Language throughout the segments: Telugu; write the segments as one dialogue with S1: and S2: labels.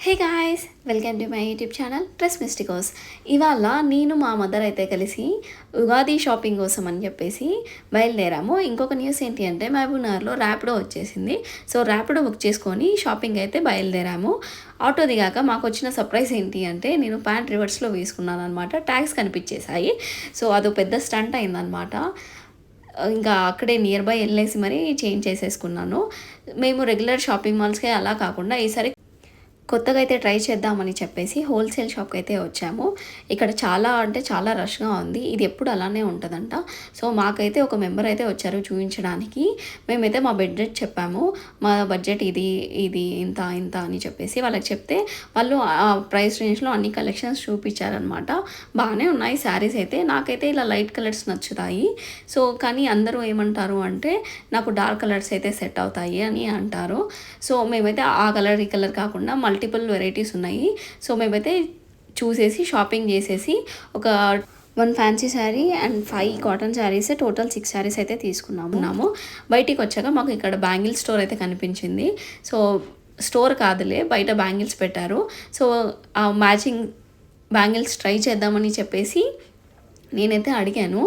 S1: Hey guys, welcome to my YouTube channel Dress Mysticos. ఇవాళ నేను మా మదర్ అయితే కలిసి ఉగాది షాపింగ్ కోసం అని చెప్పేసి బయలుదేరాము. ఇంకొక న్యూస్ ఏంటి అంటే మహబూబ్నగర్లో ర్యాపిడో వచ్చేసింది. సో ర్యాపిడో బుక్ చేసుకొని షాపింగ్ అయితే బయలుదేరాము. ఆటో దిగాక మాకు వచ్చిన సర్ప్రైజ్ ఏంటి అంటే నేను ప్యాంట్ రివర్స్లో వేసుకున్నాను అనమాట. ట్యాగ్స్ కనిపించేశాయి. సో అదో పెద్ద స్టంట్ అయిందనమాట. ఇంకా అక్కడే నియర్ బై వెళ్ళేసి మరీ చేంజ్ చేసేసుకున్నాను. మేము రెగ్యులర్ షాపింగ్ మాల్స్కే అలా కాకుండా ఈసారి కొత్తగా అయితే ట్రై చేద్దామని చెప్పేసి హోల్సేల్ షాప్కి అయితే వచ్చాము. ఇక్కడ చాలా అంటే చాలా రష్గా ఉంది. ఇది ఎప్పుడు అలానే ఉంటుందంట. సో మాకైతే ఒక మెంబర్ అయితే వచ్చారు చూపించడానికి. మేమైతే మా బడ్జెట్ చెప్పాము. మా బడ్జెట్ ఇది ఇది ఇంత ఇంత అని చెప్పేసి వాళ్ళకి చెప్తే వాళ్ళు ఆ ప్రైస్ రేంజ్లో అన్ని కలెక్షన్స్ చూపించారనమాట. బాగానే ఉన్నాయి శారీస్ అయితే. నాకైతే ఇలా లైట్ కలర్స్ నచ్చుతాయి. సో కానీ అందరూ ఏమంటారు అంటే నాకు డార్క్ కలర్స్ అయితే సెట్ అవుతాయి అని అంటారు. సో మేమైతే ఆ కలర్ ఈ కలర్ కాకుండా మల్టిపుల్ వెరైటీస్ ఉన్నాయి. సో మేమైతే చూసేసి షాపింగ్ చేసేసి ఒక 1 fancy sari and 5 cotton saris total 6 saris అయితే తీసుకున్నాము. బయటికి వచ్చాక మాకు ఇక్కడ బ్యాంగిల్ స్టోర్ అయితే కనిపించింది. సో స్టోర్ కాదులే, బయట బ్యాంగిల్స్ పెట్టారు. సో ఆ మ్యాచింగ్ బ్యాంగిల్స్ ట్రై చేద్దామని చెప్పేసి నేనైతే అడిగాను.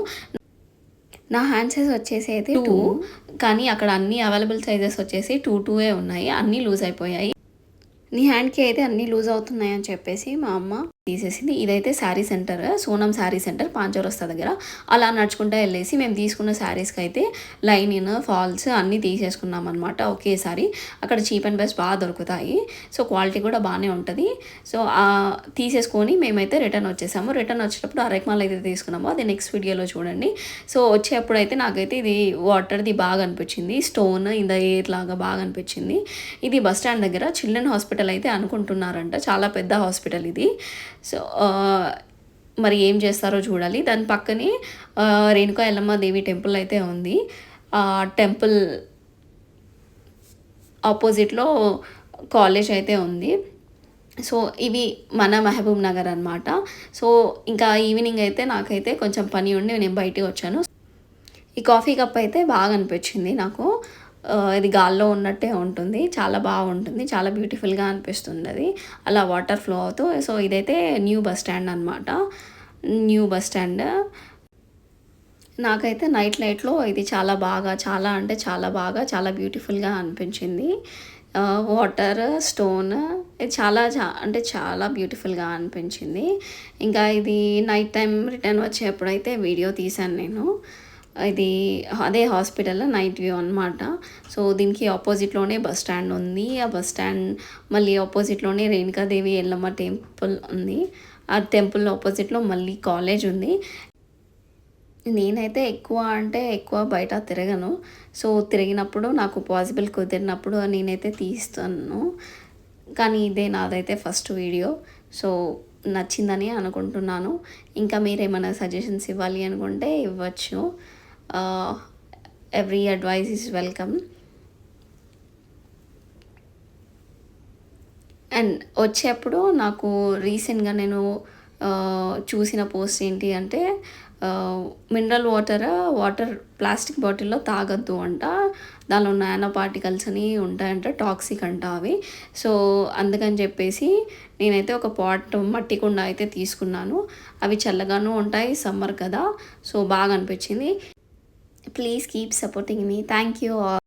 S1: నా హ్యాండ్ సైజ్ వచ్చేసి అయితే 2, కానీ అక్కడ అన్ని అవైలబుల్ సైజెస్ వచ్చేసి 2 ఉన్నాయి. అన్నీ లూజ్ అయిపోయాయి. నీ హ్యాండ్కి అయితే అన్నీ లూజ్ అవుతున్నాయి అని చెప్పేసి మా అమ్మ తీసేసింది. ఇదైతే శారీ సెంటర్, సోనం శారీ సెంటర్ పాంచౌరస్తా దగ్గర. అలా నడుచుకుంటూ వెళ్ళేసి మేము తీసుకున్న శారీస్కి అయితే లైనింగ్ ఫాల్స్ అన్నీ తీసేసుకున్నాం అనమాట ఒకేసారి. అక్కడ చీప్ అండ్ బెస్ట్ బాగా దొరుకుతాయి. సో క్వాలిటీ కూడా బాగానే ఉంటుంది. సో తీసేసుకొని మేమైతే రిటర్న్ వచ్చేసాము. రిటర్న్ వచ్చేటప్పుడు అరెక్మాల్ అయితే తీసుకున్నాము. అది నెక్స్ట్ వీడియోలో చూడండి. సో వచ్చేటప్పుడు అయితే నాకైతే ఇది వాటర్ది బాగా అనిపించింది. స్టోన్ ఇన్ ద ఎయిర్ లాగా బాగా అనిపించింది. ఇది బస్ స్టాండ్ దగ్గర చిల్డ్రన్ హాస్పిటల్ అయితే అనుకుంటున్నారంట. చాలా పెద్ద హాస్పిటల్ ఇది. సో మరి ఏం చేస్తారో చూడాలి. దాని పక్కనే రేణుకా ఎల్లమ్మ దేవి టెంపుల్ అయితే ఉంది. ఆ టెంపుల్ ఆపోజిట్లో కాలేజ్ అయితే ఉంది. సో ఇవి మన మహబూబ్ నగర్ అనమాట. సో ఇంకా ఈవినింగ్ అయితే నాకైతే కొంచెం పని ఉండి నేను బయటికి వచ్చాను. ఈ కాఫీ కప్ అయితే బాగా అనిపించింది నాకు. ఇది గాల్లో ఉన్నట్టే ఉంటుంది. చాలా బాగుంటుంది. చాలా బ్యూటిఫుల్గా అనిపిస్తుంది అది అలా వాటర్ ఫ్లో అవుతూ. సో ఇదైతే న్యూ బస్ స్టాండ్ అనమాట. న్యూ బస్ స్టాండ్ నాకైతే నైట్ లైట్లో ఇది చాలా బాగా చాలా అంటే చాలా బాగా చాలా బ్యూటిఫుల్గా అనిపించింది. వాటర్ స్టోన్ ఇది చాలా అంటే చాలా బ్యూటిఫుల్గా అనిపించింది. ఇంకా ఇది నైట్ టైం రిటర్న్ వచ్చేప్పుడైతే వీడియో తీశాను నేను. ఇది అదే హాస్పిటల్ నైట్ వ్యూ అనమాట. సో దీనికి ఆపోజిట్లోనే బస్ స్టాండ్ ఉంది. ఆ బస్ స్టాండ్ మళ్ళీ ఆపోజిట్లోనే రేణుకాదేవి ఎల్లమ్మ టెంపుల్ ఉంది. ఆ టెంపుల్ ఆపోజిట్లో మళ్ళీ కాలేజ్ ఉంది. నేనైతే ఎక్కువ బయట తిరగను. సో తిరిగినప్పుడు నాకు పాసిబుల్ కుదిరినప్పుడు నేనైతే తీస్తాను. కానీ ఇదే నాదైతే ఫస్ట్ వీడియో. సో నచ్చిందని అనుకుంటున్నాను. ఇంకా మీరు ఏమైనా సజెషన్స్ ఇవ్వాలి అనుకుంటే ఇవ్వచ్చు. Every advice is welcome. And వచ్చేప్పుడు నాకు రీసెంట్గా నేను చూసిన పోస్ట్ ఏంటి అంటే మినరల్ వాటర్ ప్లాస్టిక్ బాటిల్లో తాగొద్దు అంట. దానిలో నానో పార్టికల్స్ అని ఉంటాయంట, టాక్సిక్ అంట అవి. సో అందుకని చెప్పేసి నేనైతే ఒక మట్టి కుండ అయితే తీసుకున్నాను. అవి చల్లగాను ఉంటాయి, సమ్మర్ కదా. సో బాగా అనిపించింది. Please keep supporting me. Thank you all.